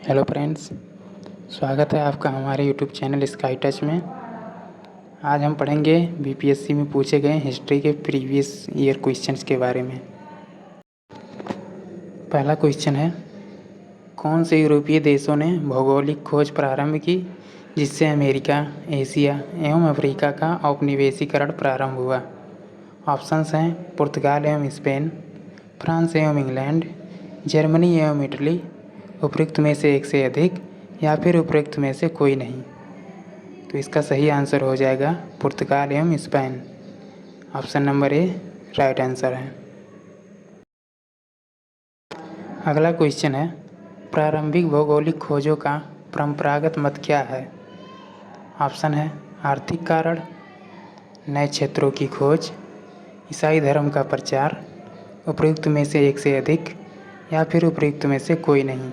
Hello friends, स्वागत है आपका हमारे यूट्यूब चैनल स्काई टच में। आज हम पढ़ेंगे बीपीएससी में पूछे गए हिस्ट्री के प्रीवियस ईयर क्वेश्चंस के बारे में। पहला क्वेश्चन है, कौन से यूरोपीय देशों ने भौगोलिक खोज प्रारंभ की जिससे अमेरिका, एशिया एवं अफ्रीका का औपनिवेशीकरण प्रारंभ हुआ? ऑप्शंस हैं पुर्तगाल एवं स्पेन, फ्रांस एवं इंग्लैंड, जर्मनी एवं इटली, उपरोक्त में से एक से अधिक या फिर उपरोक्त में से कोई नहीं। तो इसका सही आंसर हो जाएगा पुर्तगाल एवं Spain. Option number A right answer है। अगला क्वेश्चन है, प्रारंभिक भौगोलिक खोजों का परंपरागत मत क्या है? ऑप्शन है आर्थिक कारण, नए क्षेत्रों की खोज, ईसाई धर्म का प्रचार, उपरोक्त में से एक से अधिक या फिर उपरोक्त में से कोई नहीं।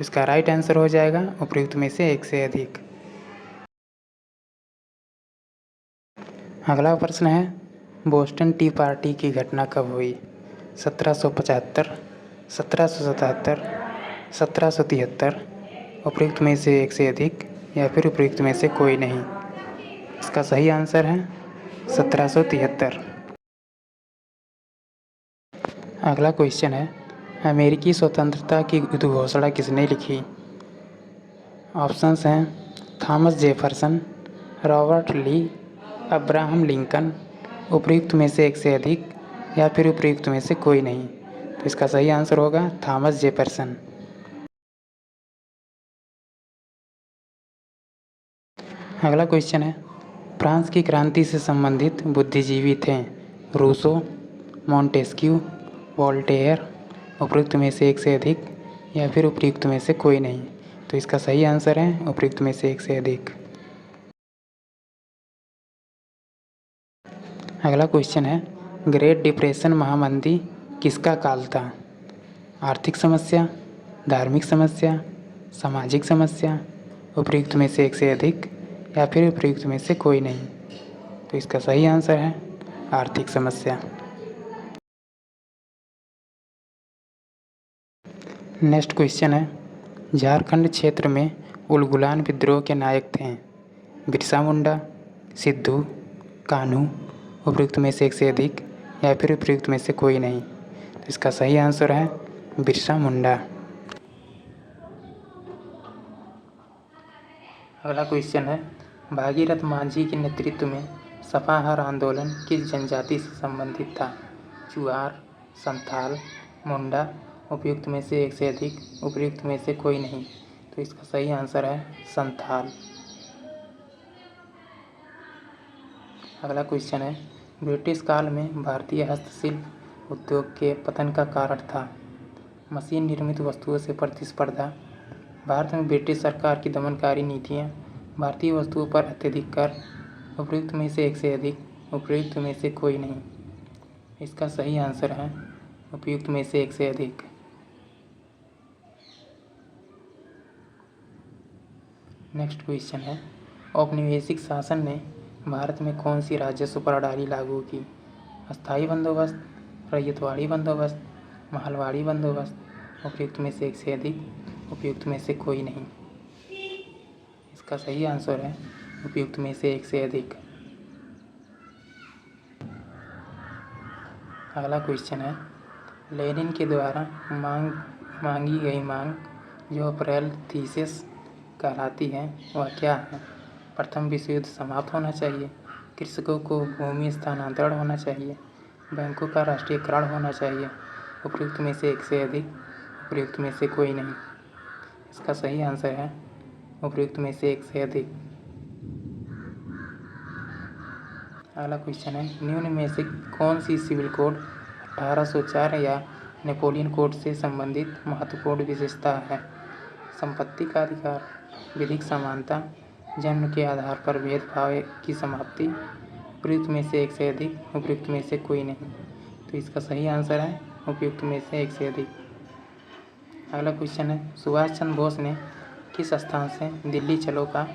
इसका राइट आंसर हो जाएगा उपरोक्त में से एक से अधिक। अगला प्रश्न है, बोस्टन टी पार्टी की घटना कब हुई? 1775, 1777, 1773, उपरोक्त में से एक से अधिक या फिर उपरोक्त में से कोई नहीं। इसका सही आंसर है 1773। अगला क्वेश्चन है, अमेरिकी स्वतंत्रता की उद्घोषणा किसने लिखी? ऑप्शंस हैं थॉमस जेफरसन, रॉबर्ट ली, अब्राहम लिंकन, उपरोक्त में से एक से अधिक या फिर उपरोक्त में से कोई नहीं। तो इसका सही आंसर होगा थॉमस जेफरसन। अगला क्वेश्चन है, फ्रांस की क्रांति से संबंधित बुद्धिजीवी थे रूसो, मॉन्टेस्क्यू, वोल्टेयर, उपरोक्त में से एक से अधिक या फिर उपरोक्त में से कोई नहीं। तो इसका सही आंसर है उपरोक्त में से एक से अधिक। अगला क्वेश्चन है, ग्रेट डिप्रेशन महामंदी किसका काल था? आर्थिक समस्या, धार्मिक समस्या, सामाजिक समस्या, उपरोक्त में से एक से अधिक या फिर उपरोक्त में से कोई नहीं। तो इसका सही आंसर है आर्थिक समस्या। नेक्स्ट क्वेश्चन है, झारखंड क्षेत्र में उलगुलान विद्रोह के नायक थे बिरसा मुंडा, सिद्धू, कान्हू, उपरोक्त में से एक से अधिक या फिर उपरोक्त में से कोई नहीं। तो इसका सही आंसर है बिरसा मुंडा। अगला क्वेश्चन है, भागीरथ मांझी के नेतृत्व में सपाहर आंदोलन किस जनजाति से संबंधित था? चुआर, संथाल, मुंडा, उपयुक्त में से एक से अधिक, उपयुक्त में से कोई नहीं। तो इसका सही आंसर है संथाल। अगला क्वेश्चन है, ब्रिटिश काल में भारतीय हस्तशिल्प उद्योग के पतन का कारण था? मशीन निर्मित वस्तुओं से प्रतिस्पर्धा, भारत में ब्रिटिश सरकार की दमनकारी नीतियाँ, भारतीय वस्तुओं पर अत्यधिक कर, उपयुक्त में से एक से अधिक, उपयुक्त में से कोई नहीं। इसका सही आंसर है उपयुक्त में से एक से अधिक। नेक्स्ट क्वेश्चन है, औपनिवेशिक शासन ने भारत में कौन सी राजस्व प्रणाली लागू की? अस्थायी बंदोबस्त, रैयतवाड़ी बंदोबस्त, महलवाड़ी बंदोबस्त, उपयुक्त में से एक से अधिक, उपयुक्त में से कोई नहीं। इसका सही आंसर है उपयुक्त में से एक से अधिक। अगला क्वेश्चन है, लेनिन के द्वारा मांगी गई मांग जो अप्रैल थीसिस कहलाती है वह क्या है? प्रथम विश्व युद्ध समाप्त होना चाहिए, कृषकों को भूमि स्थानांतरण होना चाहिए, बैंकों का राष्ट्रीयकरण होना चाहिए, उपयुक्त में से एक से अधिक, उपयुक्त में से कोई नहीं। इसका सही आंसर है उपयुक्त में से एक से अधिक। अगला क्वेश्चन है, निम्न में से कौन सी सिविल कोड 1804 या नेपोलियन कोड से संबंधित महत्वपूर्ण विशेषता है? संपत्ति का अधिकार, विधिक समानता, जन्म के आधार पर भेदभाव की समाप्ति, उपयुक्त में से एक से अधिक, उपयुक्त में से कोई नहीं। तो इसका सही आंसर है उपयुक्त में से एक से अधिक। अगला क्वेश्चन है, सुभाष चंद्र बोस ने किस स्थान से दिल्ली चलो का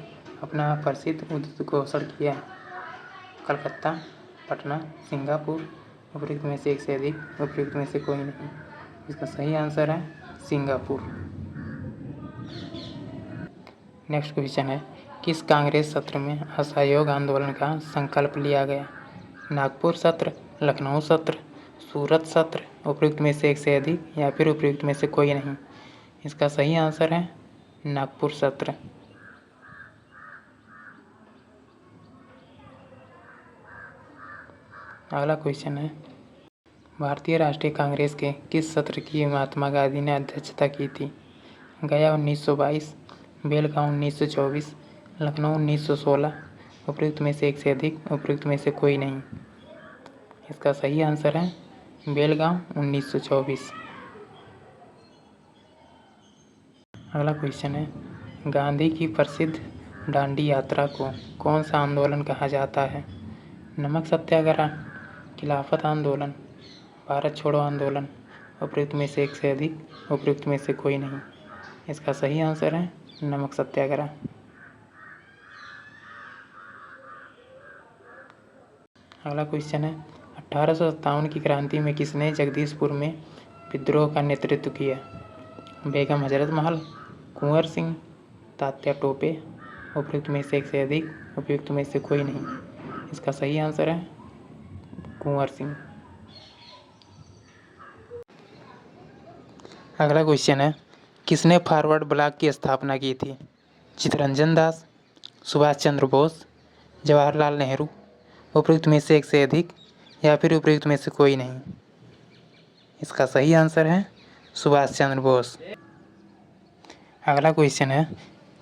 अपना प्रसिद्ध उद्घोषण किया? कलकत्ता, पटना, सिंगापुर, उपयुक्त में से एक से अधिक, उपयुक्त में से कोई नहीं। इसका सही आंसर है सिंगापुर। नेक्स्ट क्वेश्चन है, किस कांग्रेस सत्र में असहयोग आंदोलन का संकल्प लिया गया? नागपुर सत्र, लखनऊ सत्र, सूरत सत्र, उपयुक्त में से एक से अधिक या फिर उपयुक्त में से कोई नहीं। इसका सही आंसर है नागपुर सत्र। अगला क्वेश्चन है, भारतीय राष्ट्रीय कांग्रेस के किस सत्र की महात्मा गांधी ने अध्यक्षता की थी? गया 1922, बेलगांव 1924, लखनऊ 1916, उपयुक्त में से एक से अधिक, उपयुक्त में से कोई नहीं। इसका सही आंसर है बेलगांव 1924। अगला क्वेश्चन है, गांधी की प्रसिद्ध दांडी यात्रा को कौन सा आंदोलन कहा जाता है? नमक सत्याग्रह, खिलाफत आंदोलन, भारत छोड़ो आंदोलन, उपयुक्त में से एक से अधिक, उपयुक्त में से कोई नहीं। इसका सही आंसर है नमक सत्याग्रह। अगला क्वेश्चन है, 1857 की क्रांति में किसने जगदीशपुर में विद्रोह का नेतृत्व किया? बेगम हजरत महल, कुंवर सिंह, तात्या टोपे, उपयुक्त में से एक से अधिक, उपयुक्त में से कोई नहीं। इसका सही आंसर है कुंवर सिंह। अगला क्वेश्चन है, किसने फॉरवर्ड ब्लॉक की स्थापना की थी? चित्तरंजन दास, सुभाष चंद्र बोस, जवाहरलाल नेहरू, उपयुक्त में से एक से अधिक या फिर उपयुक्त में से कोई नहीं। इसका सही आंसर है सुभाष चंद्र बोस। अगला क्वेश्चन है,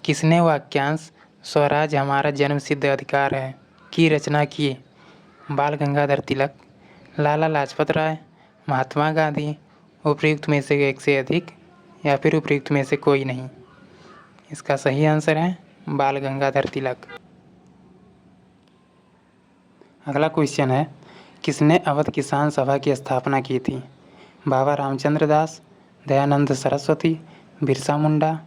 किसने वाक्यांश स्वराज हमारा जन्मसिद्ध अधिकार है की रचना की? बाल गंगाधर तिलक, लाला लाजपत राय, महात्मा गांधी, उपयुक्त में से एक से अधिक या फिर उपयुक्त में से कोई नहीं। इसका सही आंसर है बाल गंगाधर तिलक। अगला क्वेश्चन है, किसने अवध किसान सभा की स्थापना की थी? बाबा रामचंद्र दास, दयानंद सरस्वती, बिरसा मुंडा,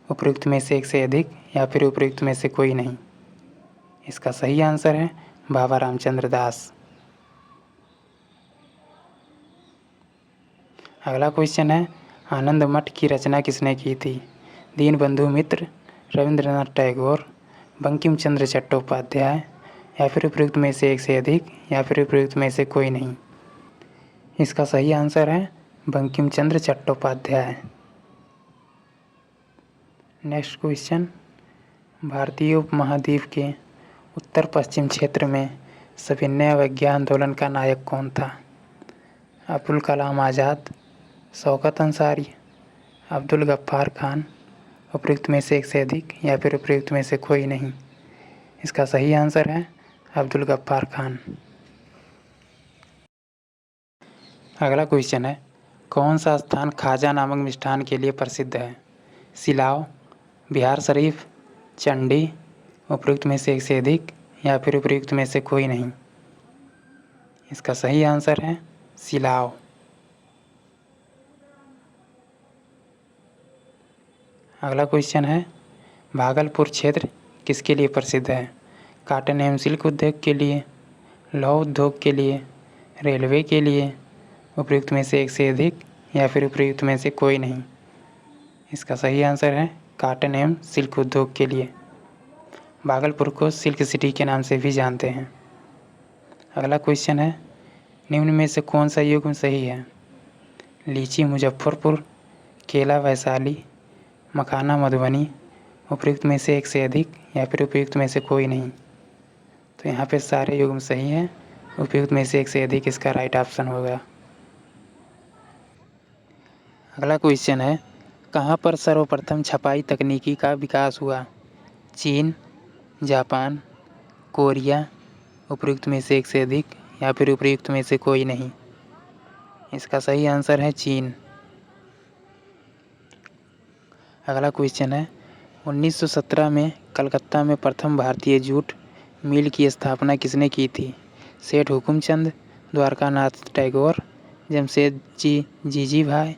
उपयुक्त में से एक से अधिक या फिर उपयुक्त में से कोई नहीं। इसका सही आंसर है बाबा रामचंद्र दास। अगला क्वेश्चन है, आनंद मठ की रचना किसने की थी? दीनबंधु मित्र, रविंद्रनाथ टैगोर, बंकिम चंद्र चट्टोपाध्याय या फिर उपयुक्त में से एक से अधिक या फिर उपयुक्त में से कोई नहीं। इसका सही आंसर है बंकिम चंद्र चट्टोपाध्याय। नेक्स्ट क्वेश्चन, भारतीय उपमहाद्वीप के उत्तर पश्चिम क्षेत्र में सविनय अवज्ञा आंदोलन का नायक कौन था? अब्दुल कलाम आज़ाद, शौकत अंसारी, अब्दुल गफ्फार खान, उपयुक्त में से एक से अधिक या फिर उपयुक्त में से कोई नहीं। इसका सही आंसर है अब्दुल गफ्फार खान। अगला क्वेश्चन है, कौन सा स्थान खाजा नामक मिष्ठान के लिए प्रसिद्ध है? सिलाव, बिहार शरीफ, चंडी, उपयुक्त में से एक से अधिक या फिर उपयुक्त में से कोई नहीं। इसका सही आंसर है सिलाव। अगला क्वेश्चन है, भागलपुर क्षेत्र किसके लिए प्रसिद्ध है? कॉटन एवं सिल्क उद्योग के लिए, लौह उद्योग के लिए, रेलवे के लिए, उपयुक्त में से एक से अधिक या फिर उपयुक्त में से कोई नहीं। इसका सही आंसर है कॉटन एवं सिल्क उद्योग के लिए। भागलपुर को सिल्क सिटी के नाम से भी जानते हैं। अगला क्वेश्चन है, निम्न में से कौन सा युग्म सही है? लीची मुजफ्फरपुर, केला वैशाली, मखाना मधुबनी, उपयुक्त में से एक से अधिक या फिर उपयुक्त में से कोई नहीं। तो यहाँ पे सारे युग्म सही हैं, उपयुक्त में से एक से अधिक इसका राइट ऑप्शन होगा। अगला क्वेश्चन है, कहाँ पर सर्वप्रथम छपाई तकनीकी का विकास हुआ? चीन, जापान, कोरिया, उपयुक्त में से एक से अधिक या फिर उपयुक्त में से कोई नहीं। इसका सही आंसर है चीन। अगला क्वेश्चन है, 1917 में कलकत्ता में प्रथम भारतीय जूट मिल की स्थापना किसने की थी? सेठ हुकुमचंद, द्वारकानाथ टैगोर, जमशेद जीजी भाई,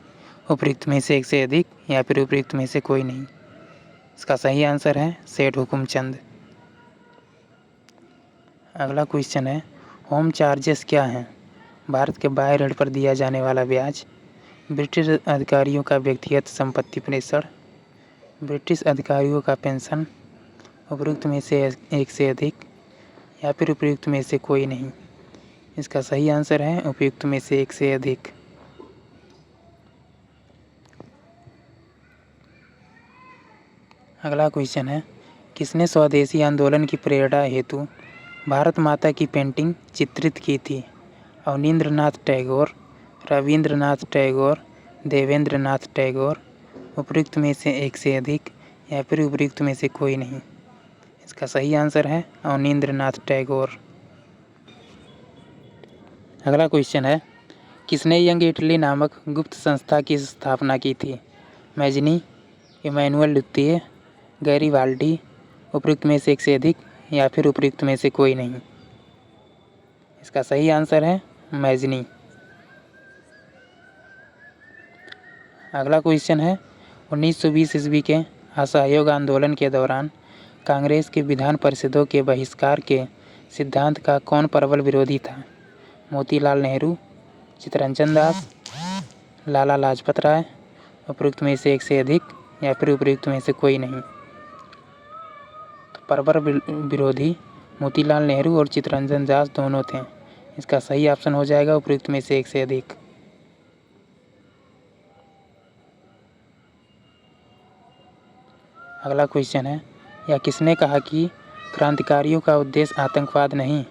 उपयुक्त में से एक से अधिक या फिर उपयुक्त में से कोई नहीं। इसका सही आंसर है सेठ हुकुमचंद। अगला क्वेश्चन है, होम चार्जेस क्या हैं? भारत के बाह्य ऋण पर दिया जाने वाला ब्याज, ब्रिटिश अधिकारियों का व्यक्तिगत संपत्ति प्रेषण, ब्रिटिश अधिकारियों का पेंशन, उपयुक्त में से एक से अधिक या फिर उपयुक्त में से कोई नहीं। इसका सही आंसर है उपयुक्त में से एक से अधिक। अगला क्वेश्चन है, किसने स्वदेशी आंदोलन की प्रेरणा हेतु भारत माता की पेंटिंग चित्रित की थी? अवनींद्रनाथ टैगोर, रविंद्रनाथ टैगोर, देवेंद्रनाथ टैगोर। उपयुक्त में से एक से अधिक या फिर उपयुक्त में से कोई नहीं। इसका सही आंसर है अवनींद्रनाथ टैगोर। अगला क्वेश्चन है, किसने यंग इटली नामक गुप्त संस्था की स्थापना की थी? मैजनी, इमैनुअल द्वितीय, गैरीबाल्डी। उपयुक्त में से एक से अधिक या फिर उपयुक्त में से कोई नहीं। इसका सही आंसर है मैजनी। अगला क्वेश्चन है, 1920 ईस्वी के असहयोग आंदोलन के दौरान कांग्रेस के विधान परिषदों के बहिष्कार के सिद्धांत का कौन प्रबल विरोधी था? मोतीलाल नेहरू, चित्तरंजन दास, लाला लाजपत राय। उपयुक्त में से एक से अधिक या फिर उपयुक्त में से कोई नहीं। तो प्रबल विरोधी मोतीलाल नेहरू और चित्तरंजन दास दोनों थे। इसका सही ऑप्शन हो जाएगा उपयुक्त में से एक से अधिक। अगला क्वेश्चन है, यह किसने कहा कि क्रांतिकारियों का उद्देश्य आतंकवाद नहीं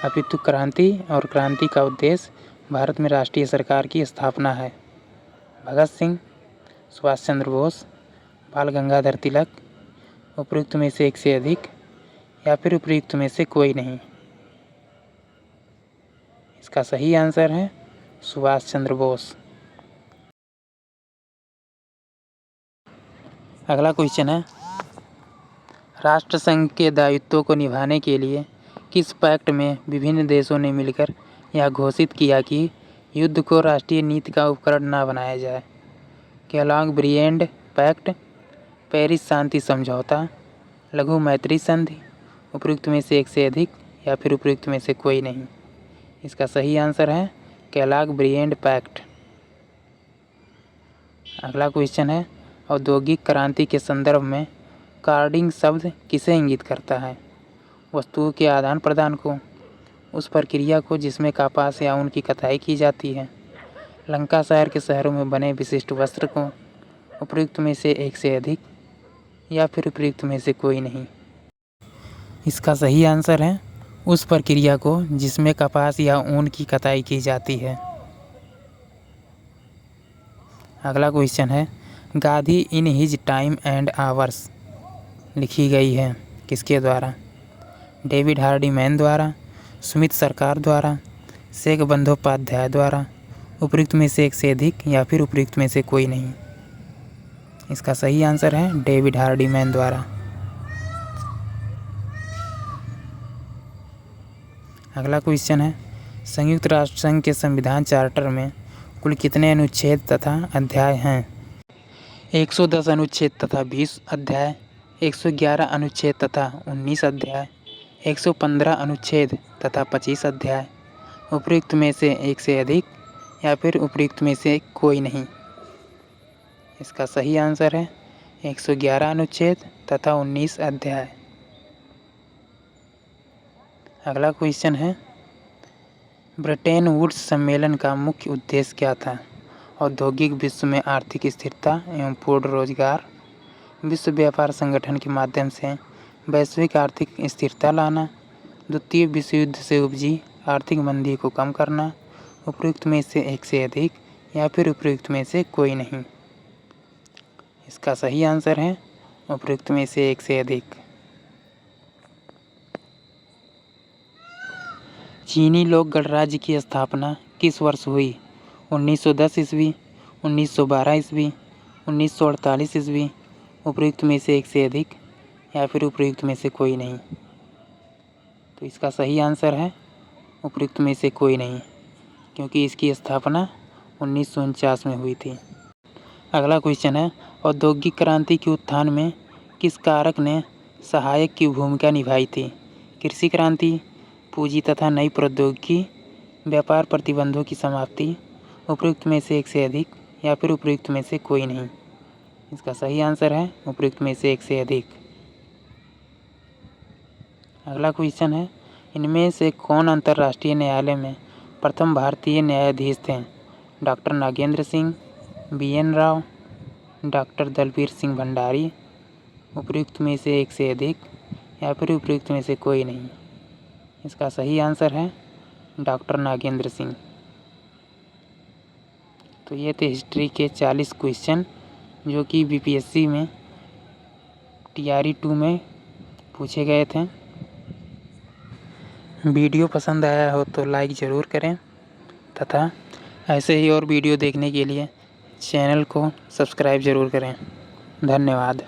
अपितु क्रांति और क्रांति का उद्देश्य भारत में राष्ट्रीय सरकार की स्थापना है? भगत सिंह, सुभाष चंद्र बोस, बाल गंगाधर तिलक। उपयुक्त में से एक से अधिक या फिर उपयुक्त में से कोई नहीं। इसका सही आंसर है सुभाष चंद्र बोस। अगला क्वेश्चन है, राष्ट्रसंघ के दायित्वों को निभाने के लिए किस पैक्ट में विभिन्न देशों ने मिलकर यह घोषित किया कि युद्ध को राष्ट्रीय नीति का उपकरण न बनाया जाए? केलॉग-ब्रिएंड पैक्ट, पेरिस शांति समझौता, लघु मैत्री संधि। उपयुक्त में से एक से अधिक या फिर उपयुक्त में से कोई नहीं। इसका सही आंसर है केलॉग-ब्रिएंड पैक्ट। अगला क्वेश्चन है, औद्योगिक क्रांति के संदर्भ में कार्डिंग शब्द किसे इंगित करता है? वस्तुओं के आदान प्रदान को, उस प्रक्रिया को जिसमें कपास या ऊन की कताई की जाती है, लंकाशायर के शहरों में बने विशिष्ट वस्त्र को। उपयुक्त में से एक से अधिक या फिर उपयुक्त में से कोई नहीं। इसका सही आंसर है उस प्रक्रिया को जिसमें कपास या ऊन की कताई की जाती है। अगला क्वेश्चन है, Gandhi in his time and hours लिखी गई है किसके द्वारा? डेविड हार्डी मैन द्वारा, सुमित सरकार द्वारा, शेख बंदोपाध्याय द्वारा। उपयुक्त में से एक से अधिक या फिर उपयुक्त में से कोई नहीं। इसका सही आंसर है डेविड हार्डी मैन द्वारा। अगला क्वेश्चन है, संयुक्त राष्ट्र संघ के संविधान चार्टर में कुल कितने अनुच्छेद तथा अध्याय हैं? 110 अनुच्छेद तथा 20 अध्याय, 111 अनुच्छेद तथा 19 अध्याय, 115 अनुच्छेद तथा 25 अध्याय। उपयुक्त में से एक से अधिक या फिर उपयुक्त में से कोई नहीं। इसका सही आंसर है 111 अनुच्छेद तथा 19 अध्याय। अगला क्वेश्चन है, ब्रिटेन वुड्स सम्मेलन का मुख्य उद्देश्य क्या था? औद्योगिक विश्व में आर्थिक स्थिरता एवं पूर्ण रोजगार, विश्व व्यापार संगठन के माध्यम से वैश्विक आर्थिक स्थिरता लाना, द्वितीय विश्व युद्ध से उपजी आर्थिक मंदी को कम करना। उपयुक्त में से एक से अधिक या फिर उपयुक्त में से कोई नहीं। इसका सही आंसर है उपयुक्त में से एक से अधिक। चीनी लोक गणराज्य की स्थापना किस वर्ष हुई? 1910 ईस्वी, 1912 ईस्वी, 1948 ईस्वी। उपयुक्त में से एक से अधिक या फिर उपयुक्त में से कोई नहीं। तो इसका सही आंसर है उपयुक्त में से कोई नहीं, क्योंकि इसकी स्थापना 1949 में हुई थी। अगला क्वेश्चन है, औद्योगिक क्रांति के उत्थान में किस कारक ने सहायक की भूमिका निभाई थी? कृषि क्रांति, पूंजी तथा नई प्रौद्योगिकी, व्यापार प्रतिबंधों की समाप्ति। उपयुक्त में से एक से अधिक या फिर उपयुक्त में से कोई नहीं। इसका सही आंसर है उपयुक्त में से एक से अधिक। अगला क्वेश्चन है, इनमें से कौन अंतर्राष्ट्रीय न्यायालय में प्रथम भारतीय न्यायाधीश थे? Doctor Nagendra Singh, BN Rao, doctor Dalbir Singh Bhandari, उपयुक्त में से एक से अधिक या फिर उपयुक्त में से कोई नहीं। इसका सही आंसर है डॉक्टर नागेंद्र सिंह। तो ये थे हिस्ट्री के 40 क्वेश्चन जो कि BPSC में TRE 2 में पूछे गए थे। वीडियो पसंद आया हो तो लाइक ज़रूर करें तथा ऐसे ही और वीडियो देखने के लिए चैनल को सब्सक्राइब ज़रूर करें। धन्यवाद।